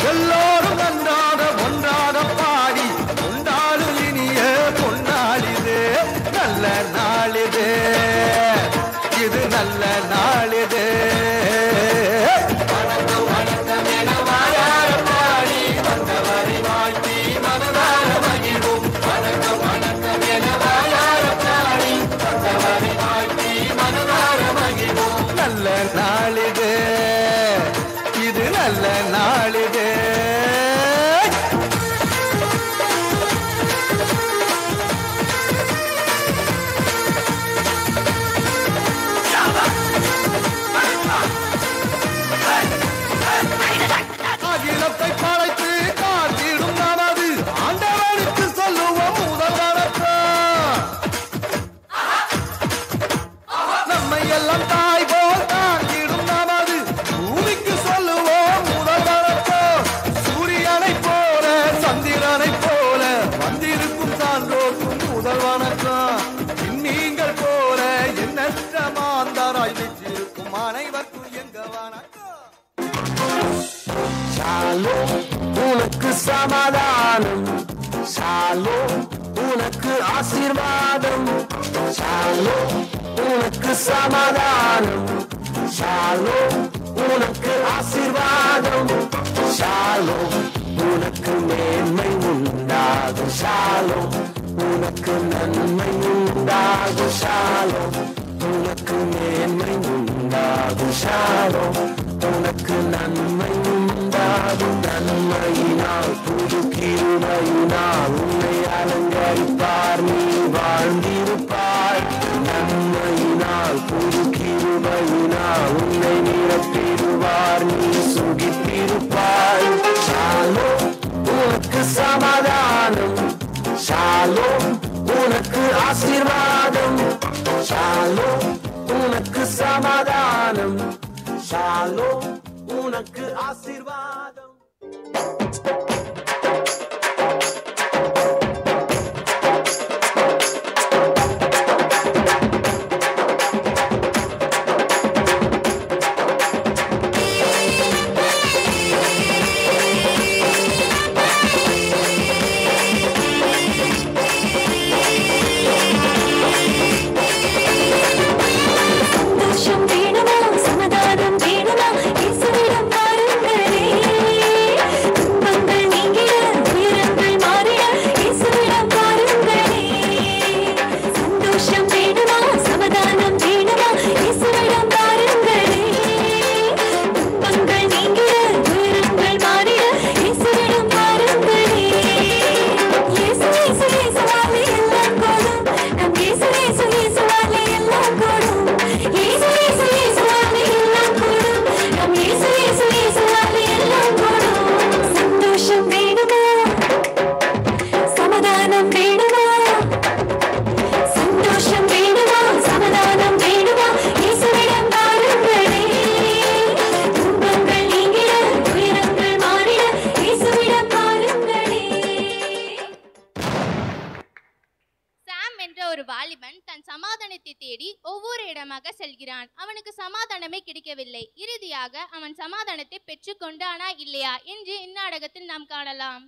எல்லோரும் நன்றாக ஒன்றாக பாடி கொண்டாடும் இனிய பொன்னாளிது நல்ல நாளிது இது நல்ல நாளிது வணக்கம் வணக்கம் என வாயார பாடி வந்தவரை வாழ்த்தி மனதார மகிழும் வணக்கம் வணக்கம் என வாயார பாடி வந்தவரை வாழ்த்தி மனதார மகிழும் நல்ல நாளிது இது நல்ல நாளிது அகிலத்தை படைத்து காத்திடும் நமது ஆண்டவனுக்கு சொல்லுவோம் முதல் வணக்கம் நம்மை எல்லாம் தாய் போல் தாங்கிடும் நமது பூமிக்கு சொல்லுவோம் முதல் வணக்கம் சூரியனை போல சந்திரனை போல வந்திருக்கும் சான்றோர்க்கும் முதல் வணக்கம் நீங்கள் போல எண்ணற்ற மாந்தராய் வெற்றிருக்கும் அனைவருக்கும் எங்க வணக்கம் ஷாலோம் உனக்கு சமாதானம் ஷாலோம் உனக்கு ஆசீர்வாதம் ஷாலோம் உனக்கு சமாதானம் ஷாலோம் உனக்கு ஆசீர்வாதம் ஷாலோம் உனக்கு மேன்மை உண்டாகும் ஷாலோம் உனக்கு நன்மை உண்டாகும் ஷாலோம் உனக்கு மேன்மை உண்டாகும் ஷாலோம் உனக்கு நன்மை உண்டாகும் நன்மையினால் புது கிருபையினால் உன்னை அலங்கரிப்பார் நீ வாழ்ந்திருப்பாய் நன்மையினால் புது கிருபையினால் உன்னை நிரப்பிடுவார் நீ சுகித்திருப்பாய் ஷாலோம் உனக்கு சமாதானம் ஷாலோம் உனக்கு ஆசீர்வாதம் ஷாலோம் உனக்கு சமாதானம் ஷாலோம் உனக்கு ஆசீர்வாதம் அவனுக்கு சமாதானமே கிடைக்கவில்லை. இறுதியாக அவன் சமாதானத்தை பெற்றுக்கொண்டானா இல்லையா என்று இந்நாடகத்தில் நாம் காணலாம்.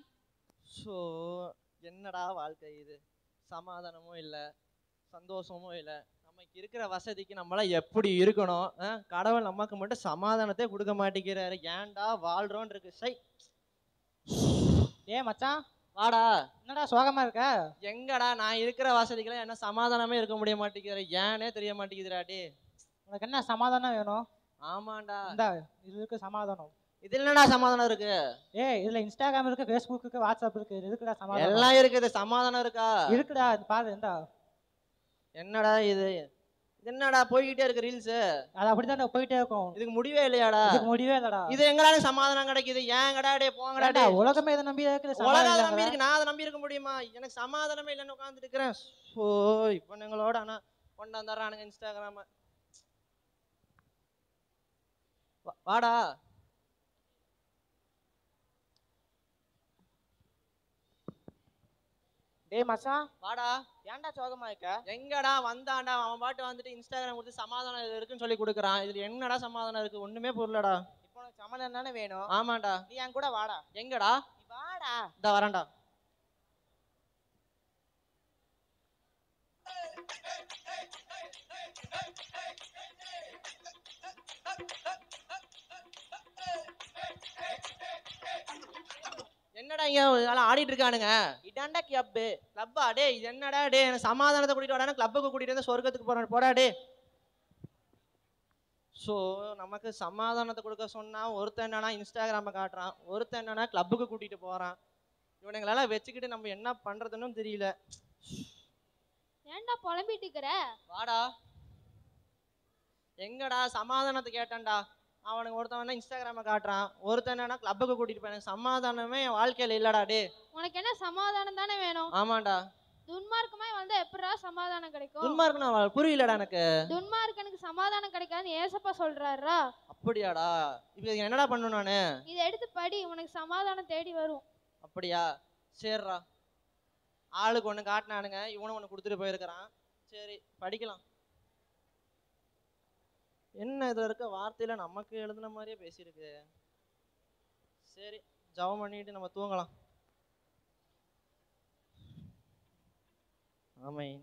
என்னடா வாழ்க்கை இது, சமாதானமும் இல்லை சந்தோஷமும் இல்லை. நமக்கு இருக்கிற வசதிக்கு நம்மளாம் எப்படி இருக்கணும், கடவுள் நமக்கு மட்டும் சமாதானத்தை கொடுக்க மாட்டேங்கிறாரு. ஏன்டா வாழ்றோன்னு இருக்கு. சை ஏ மச்சான் வாடா. என்னடா சோகமா இருக்க? எங்கடா நான் இருக்கிற வசதிக்கெல்லாம் என்ன சமாதானமே இருக்க முடிய மாட்டேங்கிறாரு. ஏனே தெரிய மாட்டேங்குதுடாடி. உனக்கு என்ன சமாதானம் வேணும்? ஆமாண்டா இந்த இது இருக்கு சமாதானம். இது என்னடா சமாதானம் இருக்கு? இதுல இன்ஸ்டாகிராம் இருக்கு, ஃபேஸ்புக் இருக்கு, வாட்ஸ்அப் இருக்கு. இருக்குடா சமாதானம். எல்லாம் இருக்குது, சமாதானம் இருக்கா? இருக்குடா, பாரு. என்னடா இது என்னடா போய்கிட்டே இருக்கு ரீல்ஸ்? அது அப்படிதான் போயிட்டே இருக்கும். இதுக்கு முடிவே இல்லையாடா? இதுக்கு முடிவே இல்லடா. இது எங்கடா சமாதானம் கிடைக்குது? ஏங்கடா டே போங்கடா. உலகமே இதை நம்பி இருக்கு. உலகம் நம்பி இருக்கு, நான் அதை நம்பி இருக்க முடியுமா? எனக்கு சமாதானமே இல்லைன்னு உட்காந்துட்டு இருக்கிறேன். இப்போ எங்களோட ஆனா கொண்டாந்துறானுங்க இன்ஸ்டாகிராம. வாடா. டேய் மச்சான் வாடா. ஏன்டா சோகமா இருக்க? எங்கடா வந்தான்டா, அவன் பாட்டு வந்துட்டு இன்ஸ்டாகிராம் கொடுத்து சமாதானம் இருக்குன்னு சொல்லி கொடுக்குறான். இதுல என்னடா சமாதானம் இருக்கு? ஒண்ணுமே புரியலடா. இப்போ சமாதானம் தானே வேணும். ஆமாண்டா. நீ என் கூட வாடா. எங்கடா? நீ வாடா. இதா வரேன்டா. என்னடா இங்க ஆடிட்டு இருக்கானுங்க? இதாண்டா கிளப்பு. கிளப்பா? டே இது என்னடா? டே எனக்கு சமாதானத்தை கூட்டிட்டு வாடா, கிளப்புக்கு கூட்டிட்டு வந்து சொர்க்கத்துக்கு போறேன் போடா டே. ஸோ நமக்கு சமாதானத்தை கொடுக்க சொன்னா ஒருத்தன் என்னன்னா இன்ஸ்டாகிராமை காட்டுறான், ஒருத்தன் என்னன்னா கிளப்புக்கு கூட்டிட்டு போறான். இவனுங்களெல்லாம் வச்சுக்கிட்டு நம்ம என்ன பண்றதுன்னு தெரியல. ஏன்டா புலம்பிட்டு இருக்கிற? வாடா. எங்கடா சமாதானத்தை கேட்டேன்டா. அவனுக்கு ஒருத்தவன் இன்ஸ்டாகிராமை காட்டுறான், ஒருத்தன் என்னன்னா கிளப்புக்கு கூட்டிட்டு போய். சமாதானமே என் வாழ்க்கையில இல்லடா டே. உனக்கு என்ன சமாதானம் தானே வேணும்? ஆமாண்டா. துன்மார்க்கமாய் வந்தா எப்படா சமாதானம் கிடைக்கும்? துன்மார்க்கனா புரியலடா எனக்கு. துன்மார்க்கனுக்கு சமாதானம் கிடைக்காதுன்னு ஏசப்பா சொல்றாரா? அப்படியாடா? இப்போ என்னடா பண்ணணும் நானு? இதை எடுத்து படி, உனக்கு சமாதானம் தேடி வரும். அப்படியா? சரிடா. ஆளுக்கு ஒன்று காட்டினானுங்க, இவனும் ஒன்று கொடுத்துட்டு போயிருக்கிறான். சரி படிக்கலாம். என்ன இதில் இருக்க வார்த்தையில நமக்கு எழுதுன மாதிரியே பேசியிருக்கு. சரி ஜெபம் பண்ணிட்டு நம்ம தூங்கலாம். ஆமென்.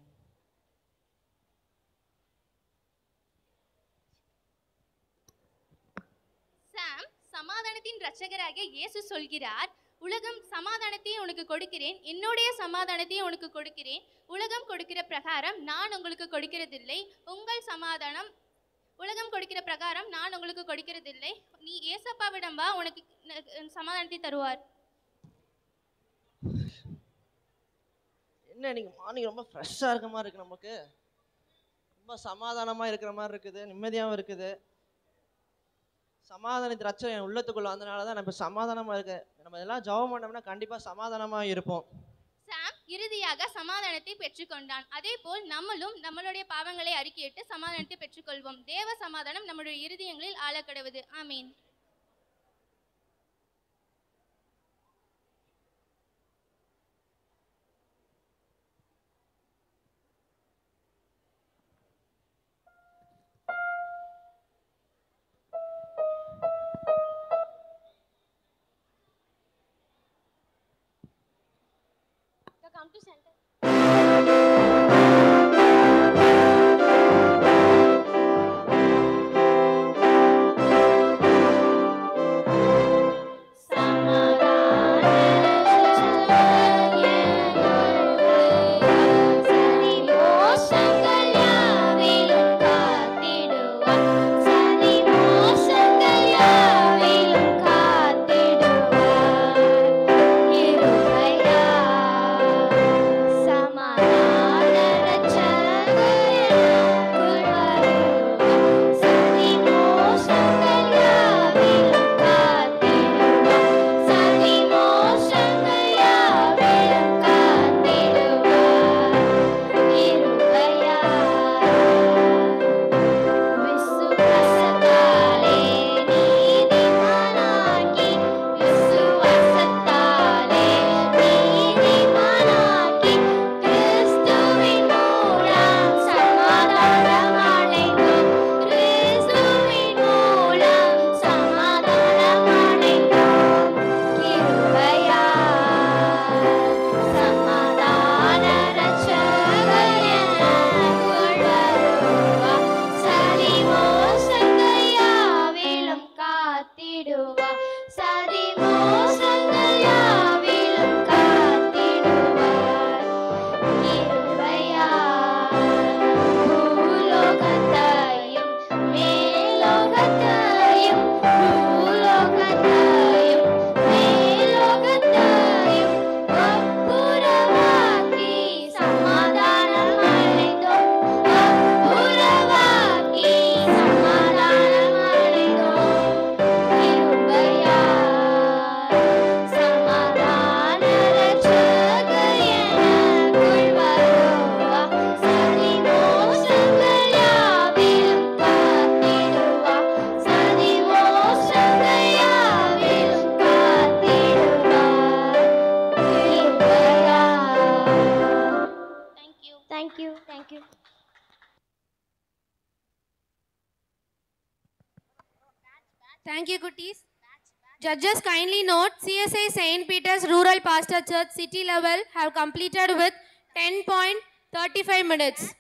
சாம், சமாதானத்தின் இரட்சகராகிய இயேசு சொல்கிறார், உலகம் சமாதானத்தை உனக்கு கொடுக்கிறேன், என்னுடைய சமாதானத்தை உனக்கு கொடுக்கிறேன். உலகம் கொடுக்கிற பிரகாரம் நான் உங்களுக்கு கொடுக்கிறதில்லை. உங்கள் சமாதானம் உலகம் கொடுக்கிற பிரகாரம் நான் உங்களுக்கு கொடுக்கிறதில்லை. நீ ஏசப்பாவிடம் வா, உனக்கு சமாதானத்தை தருவார். என்ன இன்னைக்கு மார்னிங் ரொம்ப ஃப்ரெஷ்ஷாக இருக்க மாதிரி இருக்கு, நமக்கு ரொம்ப சமாதானமாக இருக்கிற மாதிரி இருக்குது, நிம்மதியாகவும் இருக்குது. சமாதானத்து ரச்சம் என் உள்ளத்துக்குள்ள வந்தனால தான் நம்ம சமாதானமாக இருக்கு. நம்ம இதெல்லாம் ஜெபம் பண்ணோம்னா கண்டிப்பாக சமாதானமாக இருப்போம். சாம் இறுதியாக சமாதானத்தை பெற்றுக்கொண்டான். அதே போல் நம்மளும் நம்மளுடைய பாவங்களை அறிக்கையிட்டு சமாதானத்தை பெற்றுக்கொள்வோம். தேவ சமாதானம் நம்முடைய இருதயங்களில் ஆழக்கடவுது. ஆமீன். Come to center. Sa Thank you, Kutties. Judges kindly note, CSI St. Peter's Rural Pastor Church City level have completed with 10.35 minutes.